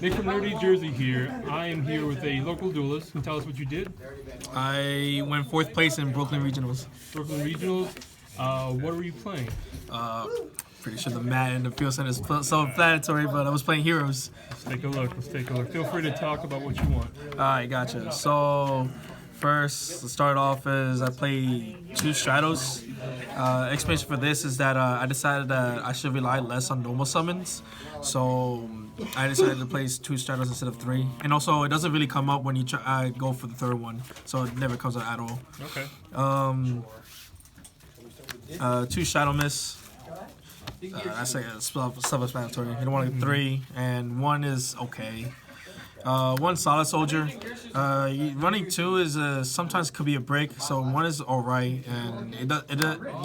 Nick from Nerdy Jersey here. I am here with a local duelist. Can you tell us what you did? I went fourth place in Brooklyn Regionals. Brooklyn Regionals. What were you playing? Pretty sure the mat and the field center is self-explanatory, but I was playing Heroes. Let's take a look. Let's take a look. Feel free to talk about what you want. Alright, gotcha. So, first, to start off is I play two Stratos. Explanation for this is that I decided that I should rely less on normal summons. So, I decided to play two Stratos instead of three. And also, it doesn't really come up when you go for the third one. So, it never comes out at all. Okay. Two Shadow Miss. That's like self-explanatory. You don't want to get three, and one is okay. One Solid Soldier. Running two is sometimes could be a break, so one is alright, and you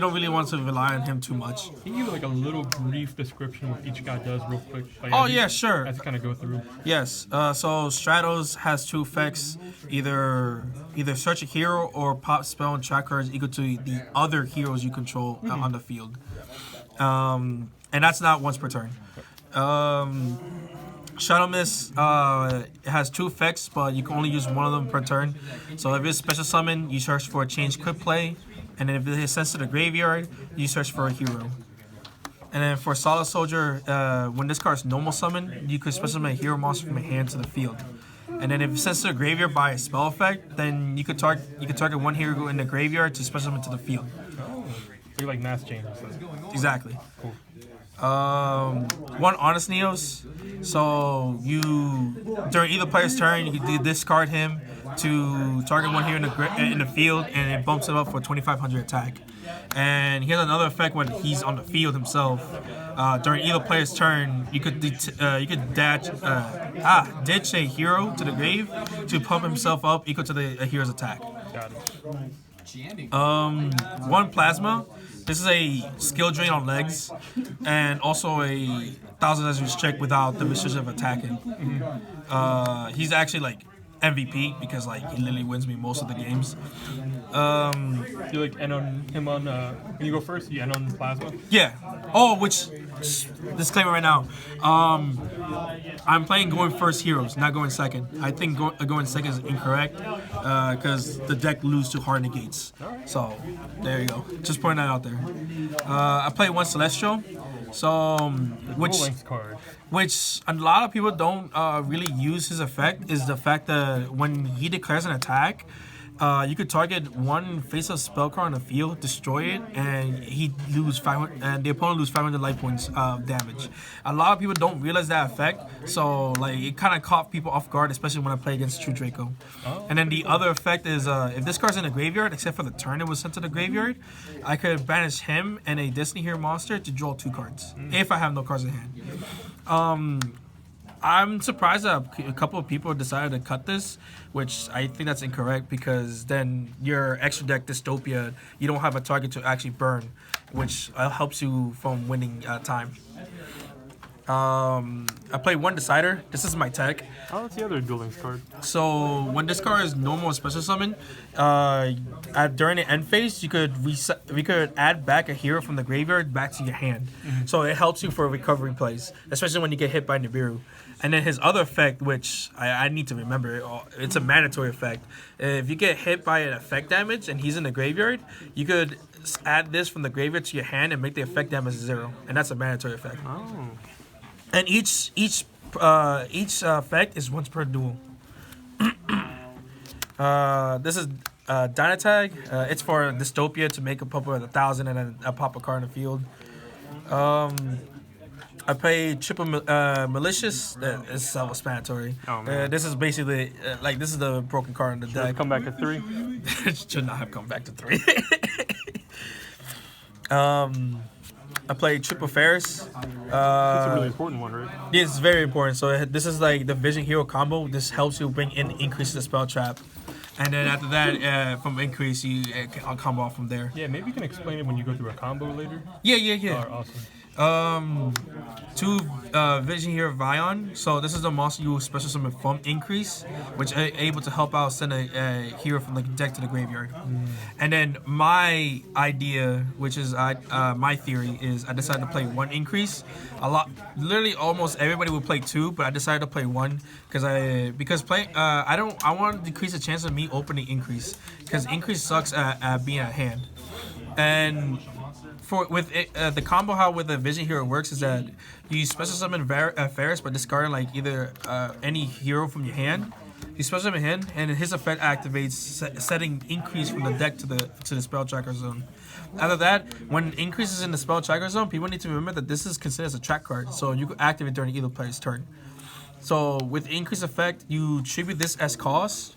don't really want to rely on him too much. Can you give like a little brief description of what each guy does real quick? Oh yeah, sure. As to kind of go through. Yes. So Stratos has two effects: either search a hero or pop spell and track cards equal to the other heroes you control on the field. And that's not once per turn. Shadow Miss has two effects, but you can only use one of them per turn. So if it's special summon, you search for a change quick play, and then if it is sent to the graveyard, you search for a hero. And then for Solid Soldier, when this card is normal summon, you could special summon a hero monster from your hand to the field. And then if it's sent to the graveyard by a spell effect, then you could target one hero in the graveyard to special summon to the field. So you like mass changes. Exactly. Cool. One Honest Neos. So during either player's turn, you can discard him to target one here in the field, and it bumps him up for 2,500 attack. And he has another effect when he's on the field himself. During either player's turn, you could ditch a hero to the grave to pump himself up equal to the hero's attack. Got it. One Plasma. This is a skill drain on legs, and also a 1,000 as check without the restriction of attacking. He's actually like MVP because like he literally wins me most of the games. You like end on him on when you go first. You end on Plasma. Yeah. Oh, which disclaimer right now. I'm playing going first heroes, not going second. I think going second is incorrect because the deck loses to hard negates. So there you go. Just pointing that out there. I play one Celestial. So which a lot of people don't really use his effect is the fact that when he declares an attack, you could target one face-up spell card on the field, destroy it, and the opponent lose 500 life points of damage. A lot of people don't realize that effect, so like it kind of caught people off guard, especially when I play against True Draco. And then the other effect is if this card's in the graveyard, except for the turn it was sent to the graveyard, I could banish him and a Destiny Hero monster to draw two cards if I have no cards in hand. I'm surprised that a couple of people decided to cut this, which I think that's incorrect because then your extra deck Dystopia, you don't have a target to actually burn, which helps you from winning time. I play one Decider. This is my tech. Oh, that's the other Duel Links card. So when this card is normal and special summon, during the end phase, you could add back a hero from the graveyard back to your hand. So it helps you for recovery plays, especially when you get hit by Nibiru. And then his other effect, which I need to remember, it's a mandatory effect. If you get hit by an effect damage and he's in the graveyard, you could add this from the graveyard to your hand and make the effect damage 0, and that's a mandatory effect. Oh. And each effect is once per duel. This is Dynatag. It's for Dystopia to make a pop with 1,000 and then pop a card in the field. I play triple malicious. It's self-explanatory. Oh, man. This is basically this is the broken card in the deck. Come back to 3. It should not have come back to 3. I play Triple Ferris. That's a really important one, right? Yeah, it's very important. So this is like the Vision Hero combo. This helps you bring in increase the spell trap. And then after that, from increase, you combo off from there. Yeah, maybe you can explain it when you go through a combo later. Yeah. Oh, awesome. Two Vision Hero Vion. So this is the monster you special summon from Increase, which are able to help out send a hero from the deck to the graveyard. And then my idea, which is my theory, is I decided to play one Increase. Literally almost everybody would play two, but I decided to play one because I want to decrease the chance of me opening Increase because Increase sucks at being at hand. And the combo how with the Vision Hero works is that you special summon Ferris by discarding like either any hero from your hand. You special summon him, and his effect activates, setting Increase from the deck to the spell tracker zone. After that, when Increase is in the spell tracker zone, people need to remember that this is considered as a track card, so you can activate during either player's turn. So with Increase effect, you tribute this as cost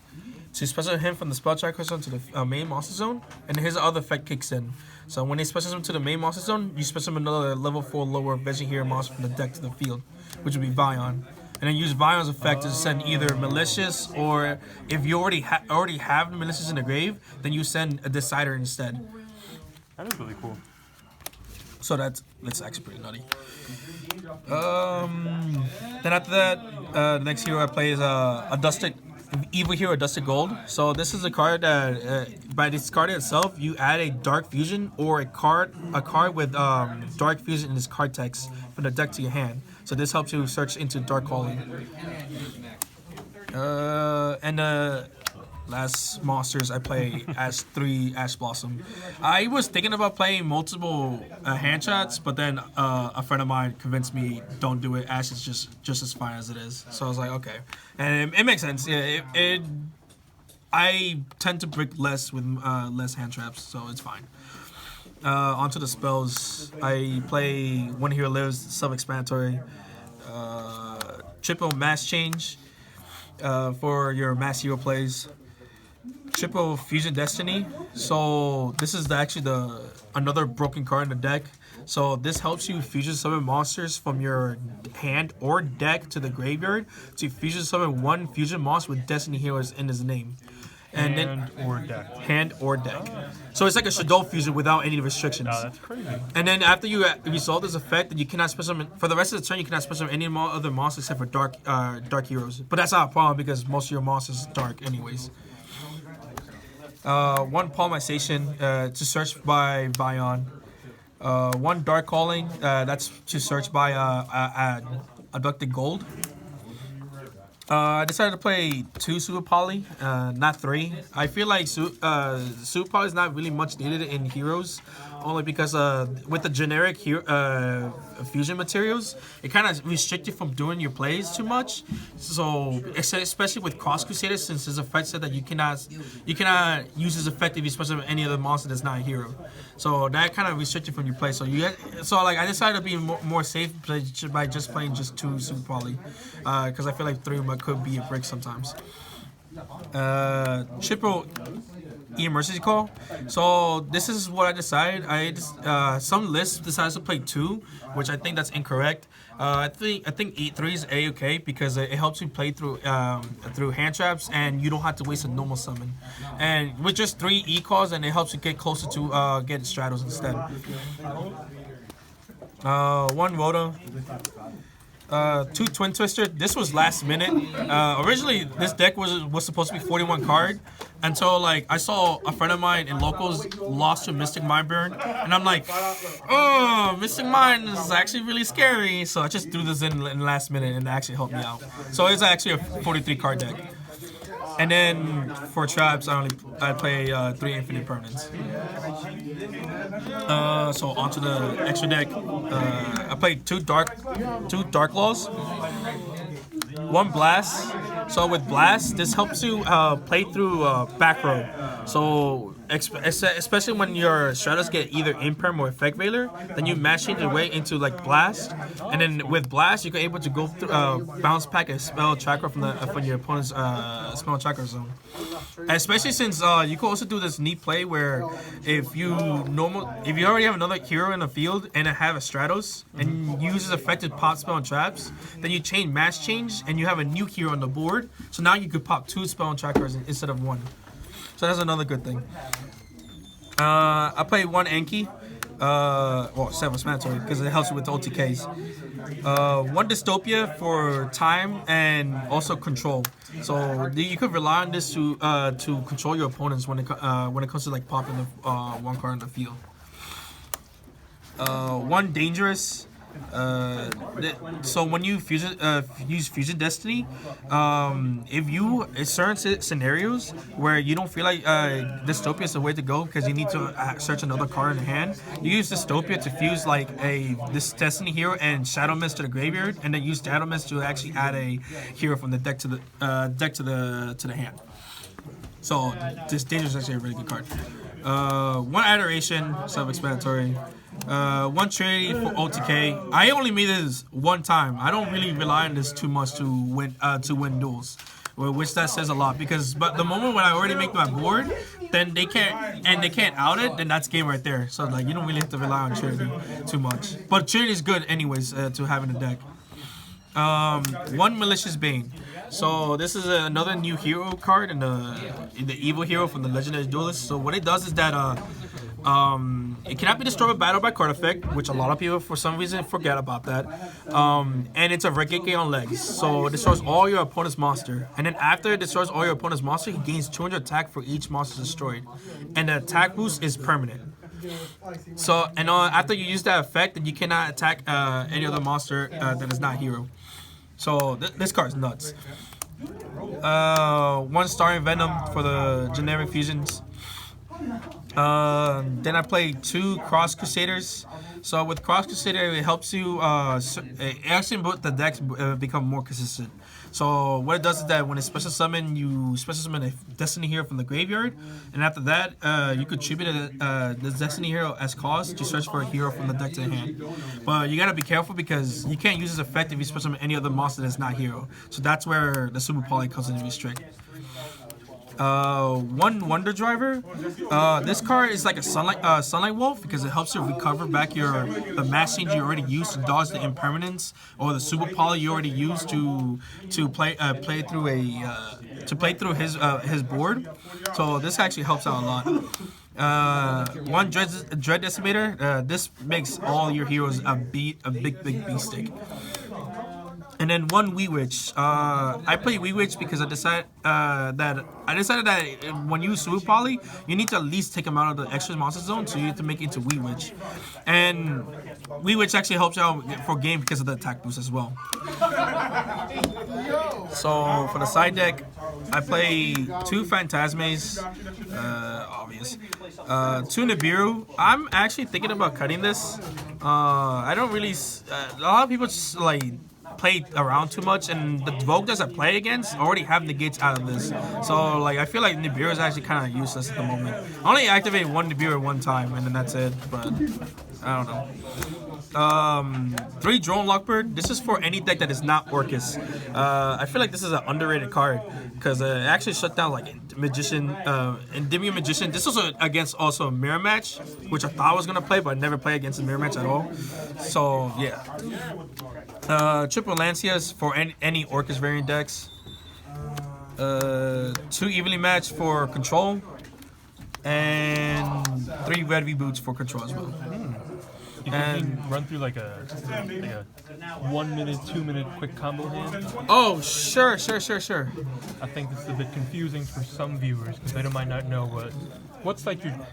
to special him from the spell tracker zone to the main monster zone, and his other effect kicks in. So when they special him to the main monster zone, you special him another level 4 lower Vision Hero monster from the deck to the field, which would be Vion. And then use Vion's effect to send either Malicious, or if you already have the Malicious in the grave, then you send a Decider instead. That is really cool. So that's actually pretty nutty. Then after that, the next hero I play is a Dusted Evil Hero, Dusted Gold. So this is a card that by discarding itself, you add a Dark Fusion or a card with Dark Fusion in this card text from the deck to your hand. So this helps you search into Dark Calling. And last monsters I play as 3 Ash Blossom. I was thinking about playing multiple hand shots, but then a friend of mine convinced me don't do it. Ash is just as fine as it is. So I was like, okay, and it makes sense. Yeah, I tend to brick less with less hand traps, so it's fine. Onto the spells. I play When Hero Lives, self-explanatory. Triple Mass Change for your Mass Hero plays. Triple Fusion Destiny. So this is actually another broken card in the deck. So this helps you fusion summon monsters from your hand or deck to the graveyard to fusion summon one fusion monster with Destiny heroes in his name. Hand or deck. So it's like a Shadow fusion without any restrictions. Oh, that's crazy. And then after you resolve this effect, then you cannot special summon for the rest of the turn. You cannot special summon any other monsters except for dark heroes. But that's not a problem because most of your monsters are dark anyways. One Palmization to search by Vion. One Dark Calling, that's to search by Abducted Gold. I decided to play 2 Super Poly, not 3. I feel like Super Poly is not really much needed in Heroes, only because with the generic fusion materials, it kind of restricts you from doing your plays too much. So especially with Cross Crusader, since his effect said that you cannot use his effect if you special any other monster that's not a hero. So that kind of restricts you from your play. So I decided to be more safe by just playing just 2 Super Poly, because I feel like 3 could be a brick sometimes. Triple Emergency Call. So this is what I decided. Some lists decides to play 2, which I think that's incorrect. I think 3 is a-okay because it helps you play through hand traps and you don't have to waste a normal summon. And with just 3 E-calls, and it helps you get closer to get Stratos instead. 1 Rhoda. 2 Twin Twister. This was last minute. Originally, this deck was supposed to be 41 card until I saw a friend of mine in locals lost to Mystic Mind Burn, and I'm like, oh, Mystic Mind is actually really scary. So I just threw this in last minute, and it actually helped me out. So it's actually a 43 card deck. And then for traps, I play 3 Infinite Permanents. So onto the extra deck. I played 2 Dark Laws, 1 Blast. So with Blast, this helps you play through back row. So especially when your Stratos get either Imperm or Effect Veiler, then you match change your way into Blast, and then with Blast you can able to go through bounce back a spell tracker from your opponent's spell tracker zone. And especially since you can also do this neat play where if you already have another hero in the field and have a Stratos and uses effective pop spell and traps, then you change match change and you have a new hero on the board. So now you could pop 2 spell and trackers instead of 1. So that's another good thing. I play 1 Anki. Well, self-explanatory because it helps you with the OTKs. One dystopia for time and also control. So you could rely on this to control your opponents when it comes to like popping the one card in the field. One dangerous. So when you use Fusion Destiny, if you in certain scenarios where you don't feel like Dystopia is the way to go because you need to search another card in the hand, you use Dystopia to fuse like this Destiny hero and Shadow Mist to the graveyard, and then use Shadow Mist to actually add a hero from the deck to the hand. So this Dangerous is actually a really good card. One Adoration, self-explanatory. One Trinity for OTK. I only made this one time. I don't really rely on this too much to win duels, which that says a lot. But the moment when I already make my board, then they can't out it. Then that's game right there. So like you don't really have to rely on Trinity too much. But Trinity is good anyways to have in the deck. One Malicious Bane. So this is another new hero card in the evil hero from the Legendary Duelist. So what it does is that it cannot be destroyed with battle by card effect, which a lot of people for some reason forget about that. And it's a Regeki on legs, so it destroys all your opponent's monster. And then after it destroys all your opponent's monster, he gains 200 attack for each monster destroyed, and the attack boost is permanent. So and after you use that effect, then you cannot attack any other monster that is not hero. So this card is nuts. One Starring Venom for the generic fusions. Then I played 2 Cross Crusaders. So with Cross Crusader, it helps you. It actually makes the decks become more consistent. So what it does is that when it special summon, you special summon a Destiny hero from the graveyard, and after that, you could tribute the Destiny hero as cost to search for a hero from the deck to the hand. But you gotta be careful because you can't use this effect if you special summon any other monster that's not hero. So that's where the Super Poly comes in to be strict. One Wonder Driver. This card is like a Sunlight Wolf because it helps you recover back the mass change you already used to dodge the impermanence, or the Super Poly you already used to play through his board. So this actually helps out a lot. One Dread Decimator. This makes all your heroes a big beast stick. And then one Wee Witch. I play Wee Witch because I decided that when you use Super Poly, you need to at least take them out of the extra monster zone, so you have to make it into Wee Witch. And Wee Witch actually helps you out for game because of the attack boost as well. So for the side deck, I play 2 Phantasmes, obvious. 2 Nibiru. I'm actually thinking about cutting this. I don't really. A lot of people just like play around too much, and the Vogue that I play against already have negates out of this. So like I feel like Nibiru is actually kind of useless at the moment. I only activate one Nibiru one time, and then that's it. But I don't know. 3 Drone Lockbird. This is for any deck that is not Orcus. I feel like this is an underrated card because it actually shut down like Magician, Endymion Magician. This was against also a Mirror Match, which I thought I was gonna play, but I never play against a Mirror Match at all. So yeah. Triple Lancias for any Orcus variant decks. 2 Evenly Matched for control, and 3 Red V-Boots for control as well. You can run through like a 1 minute, 2 minute quick combo hand. Oh, sure. I think this is a bit confusing for some viewers because they might not know what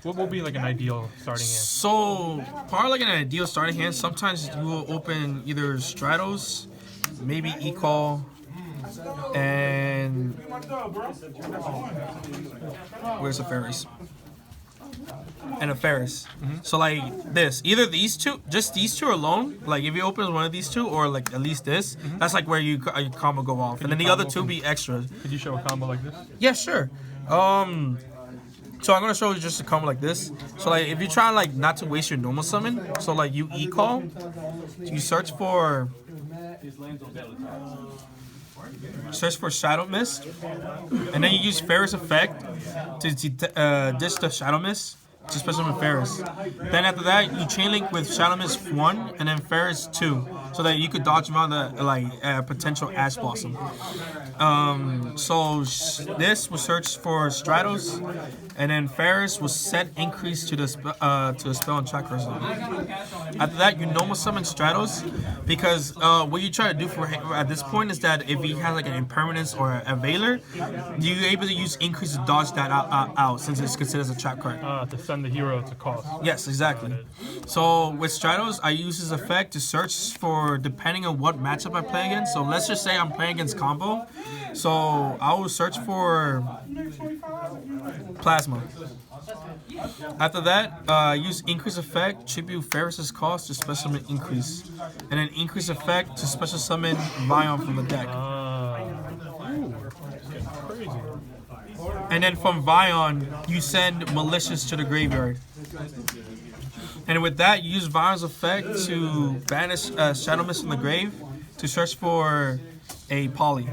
will be like an ideal starting hand. So, part of like an ideal starting hand, sometimes you will open either Stratos, maybe Ecall, and where's the Ferris? And a Ferris. So like this, either these two, just these two alone. Like if you open one of these two, or like at least this, that's like where your combo go off, and then the other two be extra. Could you show a combo like this? Yeah, sure. So I'm gonna show you just a combo like this. So like if you try like not to waste your normal summon, so like you E-call, you search for Shadow Mist, and then you use Ferris effect to ditch the Shadow Mist to special summon Ferris. Then after that, you chain link with Shadow Mist 1 and then Ferris 2. so that you could dodge around a potential Ash Blossom. This will search for Stratos, and then Ferris will set increase to the spell and track zone. After that, you normal summon Stratos, because what you try to do for him at this point is that if he has like an impermanence or a Veiler, you're able to use increase to dodge that out since it's considered as a trap card. To send the hero to cost. Yes, exactly. So with Stratos, I use his effect to search for, depending on what matchup I play against. So let's just say I'm playing against Combo. So I will search for Plasma. After that, use increase effect, tribute Ferris's cost to special summon increase. And then increase effect to special summon Vion from the deck. Crazy. And then from Vion, you send Malicious to the graveyard. And with that, you use Vion's effect to banish Shadow Mist from the grave to search for a Poly.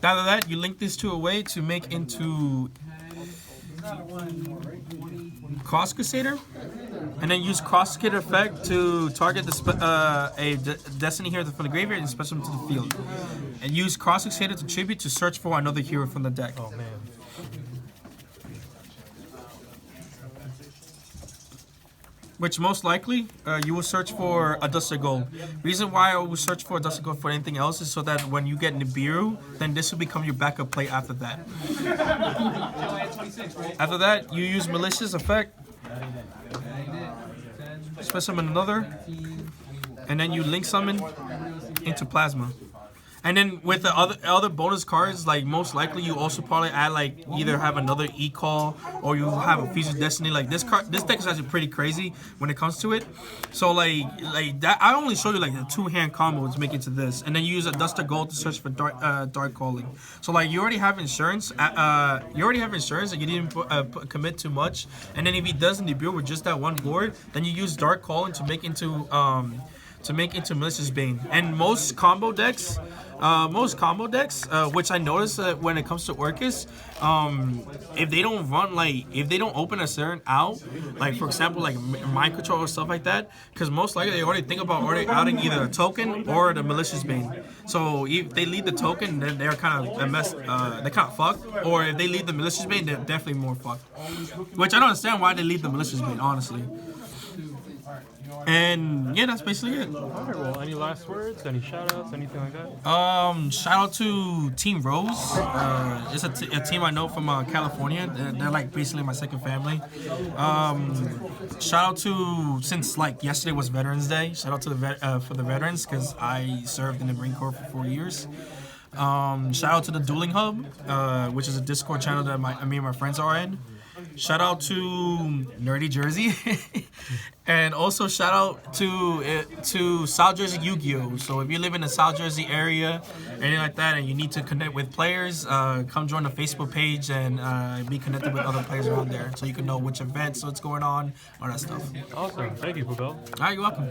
After that, you link these two away to make into Cross Crusader, and then use Cross Crusader effect to target a Destiny hero from the graveyard and special them to the field. And use Cross Crusader to tribute to search for another hero from the deck. Oh man. Which most likely you will search for a Dusted Gold. Reason why I will search for a Dusted Gold for anything else is so that when you get Nibiru, then this will become your backup play after that. After that, you use Malicious effect, special summon another, and then you link summon into Plasma. And then with the other bonus cards, like most likely you also probably add like either have another E-Call or you have a Future Destiny. Like this deck is actually pretty crazy when it comes to it. So like that, I only showed you like the 2-hand combo to make it to this, and then you use a Dusted Gold to search for Dark Calling. So like you already have insurance. And you didn't commit too much. And then if he doesn't debut with just that one board, then you use Dark Calling to make into Malicious Bane. And most combo decks, which I noticed that when it comes to Orcus, if they don't open a certain out, like for example like Mind Control or stuff like that, because most likely they already think about outing either a token or the Malicious Bane. So if they lead the token, then they're kind of they're kind of fucked. Or if they lead the Malicious Bane, they're definitely more fucked. Which I don't understand why they lead the Malicious Bane, honestly. And yeah, that's basically it. Alright, well, any last words? Any shout-outs? Anything like that? Shout out to Team Rose. It's a team I know from California. They're like basically my second family. Shout out to, since like yesterday was Veterans Day, shout out to for the veterans, because I served in the Marine Corps for 4 years. Shout out to the Dueling Hub, which is a Discord channel that me and my friends are in. Shout out to Nerdy Jersey. And also shout out to South Jersey Yu-Gi-Oh! So if you live in the South Jersey area, anything like that, and you need to connect with players, come join the Facebook page and be connected with other players around there, so you can know which events, what's going on, all that stuff. Awesome. Thank you, Pabel. All right, you're welcome.